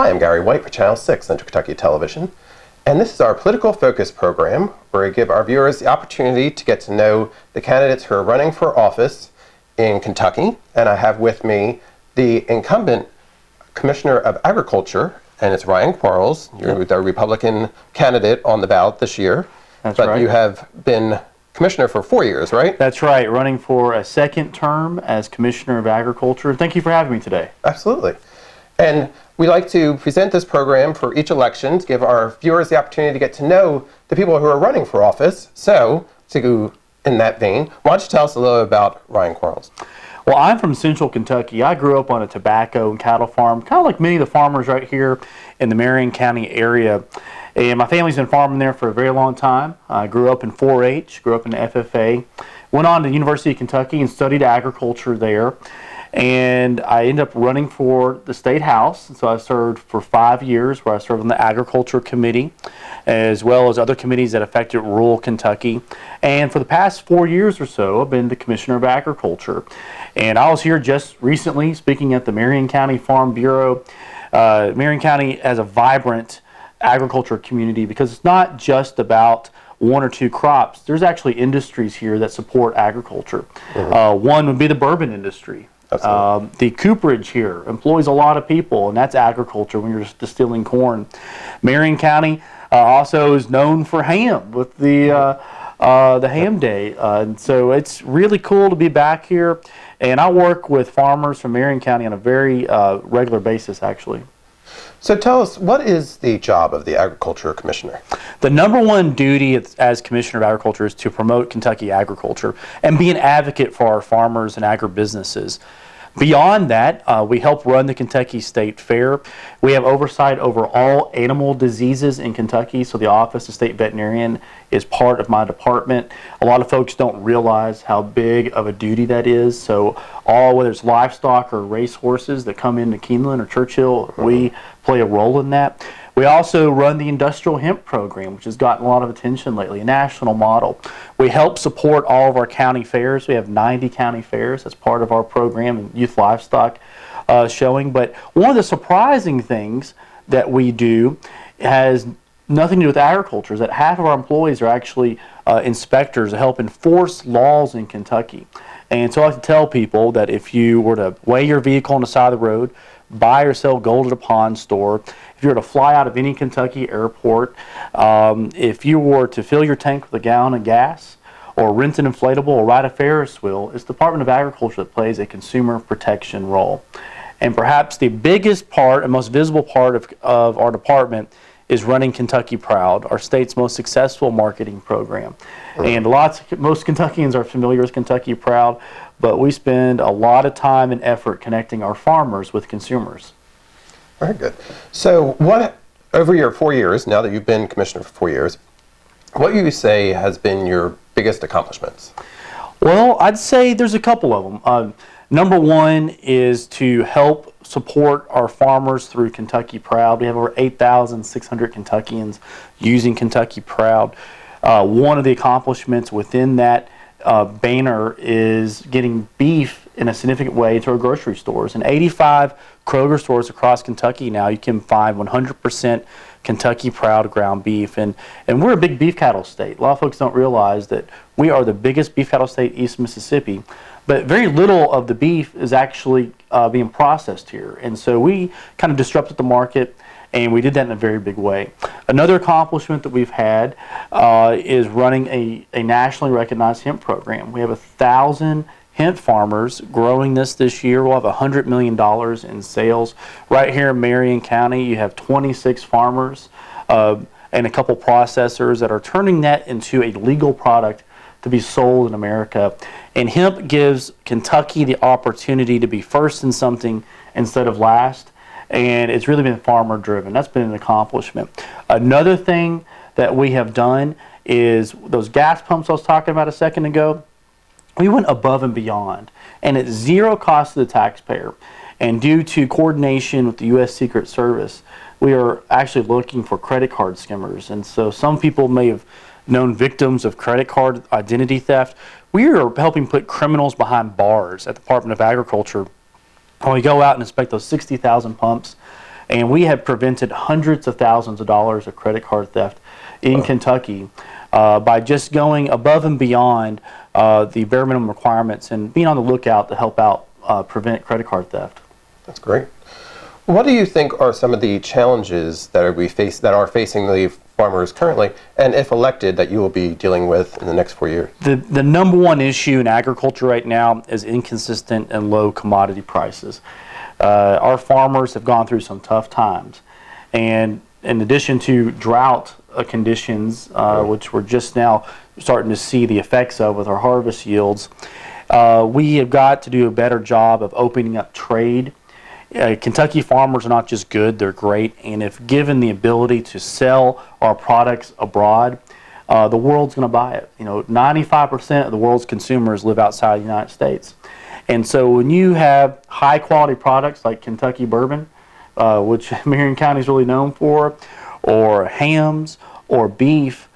Hi, I'm Gary White for Channel 6 Central Kentucky Television, and this is our Political Focus program where we give our viewers the opportunity to get to know the candidates who are running for office in Kentucky. And I have with me the incumbent Commissioner of Agriculture, and it's Ryan Quarles. You're the Republican candidate on the ballot this year. That's right. But you have been Commissioner for 4 years, right? That's right, running for a second term as Commissioner of Agriculture. Thank you for having me today. Absolutely. And we like to present this program for each election to give our viewers the opportunity to get to know the people who are running for office. So, in that vein, why don't you tell us a little about Ryan Quarles? Well, I'm from Central Kentucky. I grew up on a tobacco and cattle farm, kind of like many of the farmers right here in the Marion County area. And my family's been farming there for a very long time. I grew up in 4-H, grew up in the FFA, went on to the University of Kentucky and studied agriculture there. And I ended up running for the state house. And so I served for 5 years where I served on the agriculture committee as well as other committees that affected rural Kentucky. And for the past 4 years or so, I've been the Commissioner of Agriculture. And I was here just recently speaking at the Marion County Farm Bureau. Marion County has a vibrant agriculture community because it's not just about one or two crops. There's actually industries here that support agriculture. One would be the bourbon industry. The cooperage here employs a lot of people, and that's agriculture when you're distilling corn. Marion County also is known for ham with the ham day. And so it's really cool to be back here. And I work with farmers from Marion County on a very regular basis, actually. So tell us, what is the job of the Agriculture Commissioner? The number one duty as Commissioner of Agriculture is to promote Kentucky agriculture and be an advocate for our farmers and agribusinesses. Beyond that, we help run the Kentucky State Fair. We have oversight over all animal diseases in Kentucky, so the Office of State Veterinarian is part of my department. A lot of folks don't realize how big of a duty that is. So whether it's livestock or race horses that come into Keeneland or Churchill, we play a role in that. We also run the Industrial Hemp Program, which has gotten a lot of attention lately, a national model. We help support all of our county fairs. We have 90 county fairs as part of our program and youth livestock showing. But one of the surprising things that we do has nothing to do with agriculture, is that half of our employees are actually inspectors that help enforce laws in Kentucky. And so I like to tell people that if you were to weigh your vehicle on the side of the road, buy or sell gold at a pawn store, if you were to fly out of any Kentucky airport, if you were to fill your tank with a gallon of gas, or rent an inflatable, or ride a Ferris wheel, it's the Department of Agriculture that plays a consumer protection role. And perhaps the biggest part and most visible part of our department is running Kentucky Proud, our state's most successful marketing program. And most Kentuckians are familiar with Kentucky Proud, but we spend a lot of time and effort connecting our farmers with consumers. Very good. So over your 4 years, now that you've been Commissioner for 4 years, what do you say has been your biggest accomplishments? Well, I'd say there's a couple of them. Number one is to help support our farmers through Kentucky Proud. We have over 8,600 Kentuckians using Kentucky Proud. One of the accomplishments within that banner is getting beef in a significant way to our grocery stores. In 85 Kroger stores across Kentucky now, you can find 100% Kentucky Proud ground beef. And we're a big beef cattle state. A lot of folks don't realize that we are the biggest beef cattle state east of Mississippi. But very little of the beef is actually being processed here. And so we kind of disrupted the market, and we did that in a very big way. Another accomplishment that we've had is running a nationally recognized hemp program. We have 1,000 hemp farmers growing this year. We'll have $100 million in sales. Right here in Marion County, you have 26 farmers and a couple processors that are turning that into a legal product to be sold in America. And hemp gives Kentucky the opportunity to be first in something instead of last. And it's really been farmer driven. That's been an accomplishment. Another thing that we have done is those gas pumps I was talking about a second ago. We went above and beyond, and at zero cost to the taxpayer. And due to coordination with the U.S. Secret Service, we are actually looking for credit card skimmers. And so some people may have known victims of credit card identity theft. We are helping put criminals behind bars at the Department of Agriculture. When we go out and inspect those 60,000 pumps And we have prevented hundreds of thousands of dollars of credit card theft in Kentucky by just going above and beyond the bare minimum requirements and being on the lookout to help out prevent credit card theft. That's great. What do you think are some of the challenges that are facing the farmers currently, and if elected, that you will be dealing with in the next 4 years? The number one issue in agriculture right now is inconsistent and low commodity prices. Our farmers have gone through some tough times, and in addition to drought conditions, which we're just now starting to see the effects of with our harvest yields, we have got to do a better job of opening up trade. Kentucky farmers are not just good, they're great, and if given the ability to sell our products abroad, the world's going to buy it. 95% of the world's consumers live outside the United States. And so when you have high quality products like Kentucky bourbon, which Marion County is really known for, or hams or beef,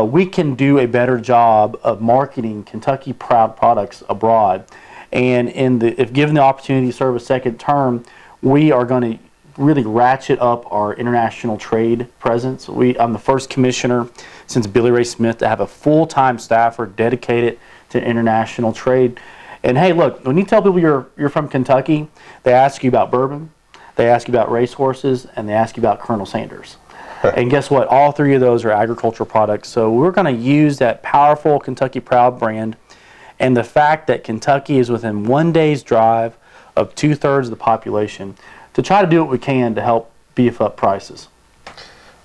we can do a better job of marketing Kentucky Proud products abroad. And if given the opportunity to serve a second term, we are going to really ratchet up our international trade presence. I'm the first commissioner since Billy Ray Smith to have a full-time staffer dedicated to international trade. And hey, look, when you tell people you're from Kentucky, they ask you about bourbon, they ask you about racehorses, and they ask you about Colonel Sanders. And guess what? All three of those are agricultural products. So we're going to use that powerful Kentucky Proud brand and the fact that Kentucky is within 1 day's drive of 2/3 of the population to try to do what we can to help beef up prices.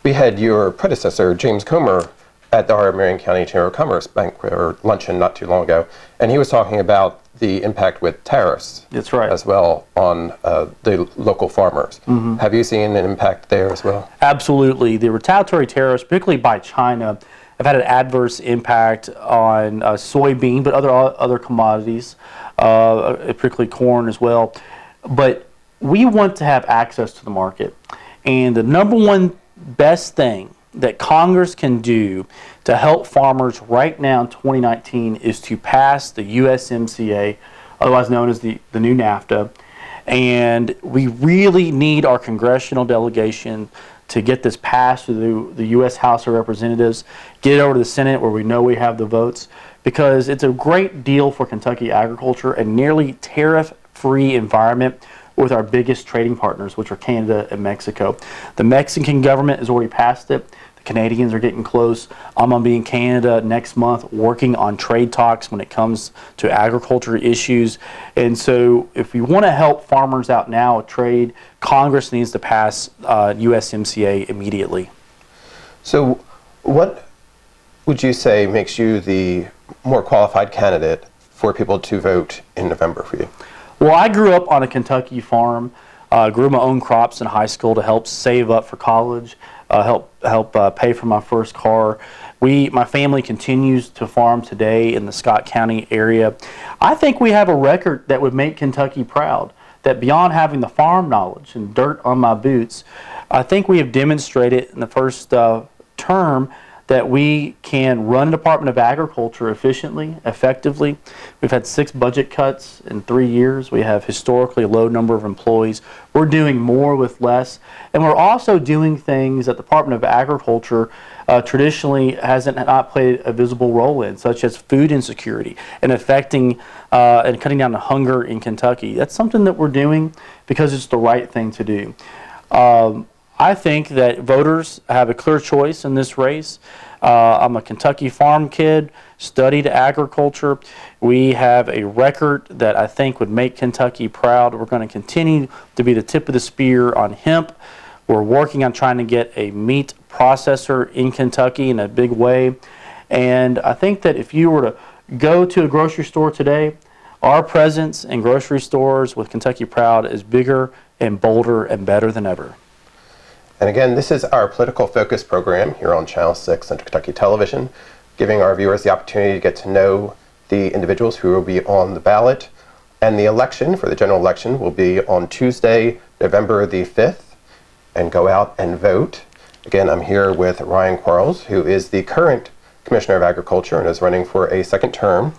We had your predecessor, James Comer, at our Marion County Chamber of Commerce banquet or luncheon not too long ago, and he was talking about the impact with tariffs. That's right. As well on the local farmers. Mm-hmm. Have you seen an impact there as well? Absolutely. The retaliatory tariffs, particularly by China, have had an adverse impact on soybean, but other commodities, particularly corn as well. But we want to have access to the market, and the number one best thing that Congress can do to help farmers right now in 2019 is to pass the USMCA, otherwise known as the new NAFTA. And we really need our congressional delegation to get this passed through the U.S. House of Representatives, get it over to the Senate where we know we have the votes, because it's a great deal for Kentucky agriculture and nearly tariff-free environment with our biggest trading partners, which are Canada and Mexico. The Mexican government has already passed it. The Canadians are getting close. I'm going to be in Canada next month working on trade talks when it comes to agriculture issues. And so if we want to help farmers out now with trade, Congress needs to pass USMCA immediately. So what would you say makes you the more qualified candidate for people to vote in November for you? Well, I grew up on a Kentucky farm, grew my own crops in high school to help save up for college, help pay for my first car. My family continues to farm today in the Scott County area. I think we have a record that would make Kentucky proud, that beyond having the farm knowledge and dirt on my boots, I think we have demonstrated in the first term that we can run a Department of Agriculture efficiently, effectively. We've had 6 budget cuts in 3 years. We have historically a low number of employees. We're doing more with less. And we're also doing things that the Department of Agriculture traditionally hasn't not played a visible role in, such as food insecurity and affecting and cutting down the hunger in Kentucky. That's something that we're doing because it's the right thing to do. I think that voters have a clear choice in this race. I'm a Kentucky farm kid, studied agriculture. We have a record that I think would make Kentucky proud. We're going to continue to be the tip of the spear on hemp. We're working on trying to get a meat processor in Kentucky in a big way. And I think that if you were to go to a grocery store today, our presence in grocery stores with Kentucky Proud is bigger and bolder and better than ever. And again, this is our political focus program here on Channel 6 Central Kentucky Television, giving our viewers the opportunity to get to know the individuals who will be on the ballot. And the election for the general election will be on Tuesday, November the 5th, and go out and vote. Again, I'm here with Ryan Quarles, who is the current Commissioner of Agriculture and is running for a second term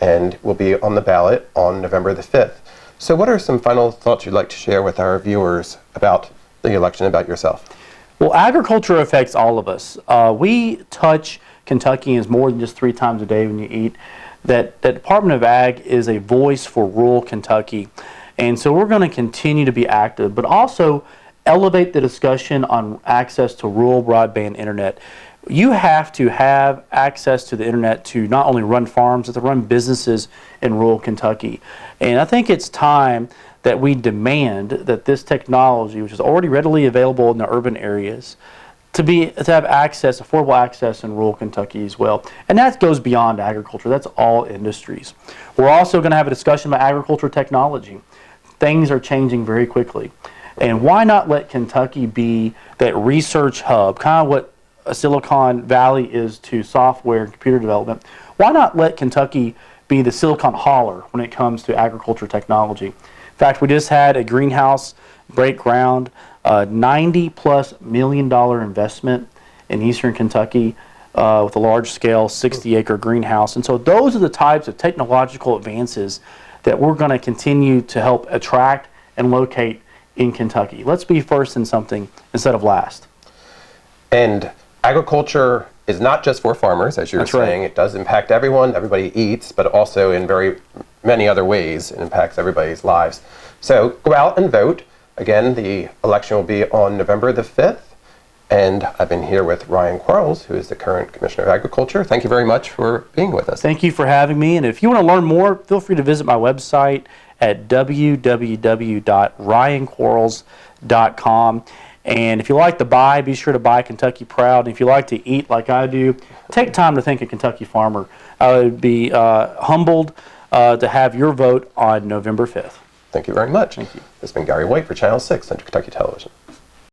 and will be on the ballot on November the 5th. So what are some final thoughts you'd like to share with our viewers about the election about yourself? Well, agriculture affects all of us. We touch Kentuckians more than just 3 times a day when you eat. That Department of Ag is a voice for rural Kentucky. And so we're going to continue to be active, but also elevate the discussion on access to rural broadband internet. You have to have access to the internet to not only run farms, but to run businesses in rural Kentucky. And I think it's time that we demand that this technology, which is already readily available in the urban areas, to have access, affordable access in rural Kentucky as well. And that goes beyond agriculture. That's all industries. We're also going to have a discussion about agriculture technology. Things are changing very quickly. And why not let Kentucky be that research hub, kind of what Silicon Valley is to software and computer development? Why not let Kentucky be the Silicon Holler when it comes to agriculture technology? In fact, we just had a greenhouse break ground, $90+ million investment in eastern Kentucky with a large-scale 60-acre greenhouse. And so those are the types of technological advances that we're going to continue to help attract and locate in Kentucky. Let's be first in something instead of last. And agriculture is not just for farmers, as you were saying. Right. It does impact everyone. Everybody eats, but also in very many other ways it impacts everybody's lives. So go out and vote. Again, the election will be on November the 5th. And I've been here with Ryan Quarles, who is the current Commissioner of Agriculture. Thank you very much for being with us. Thank you for having me. And if you want to learn more, feel free to visit my website at www.ryanquarles.com. And if you like to buy, be sure to buy Kentucky Proud. And if you like to eat like I do, take time to thank a Kentucky farmer. I would be humbled to have your vote on November 5th. Thank you very much. Thank you. This has been Gary White for Channel 6 Central Kentucky Television.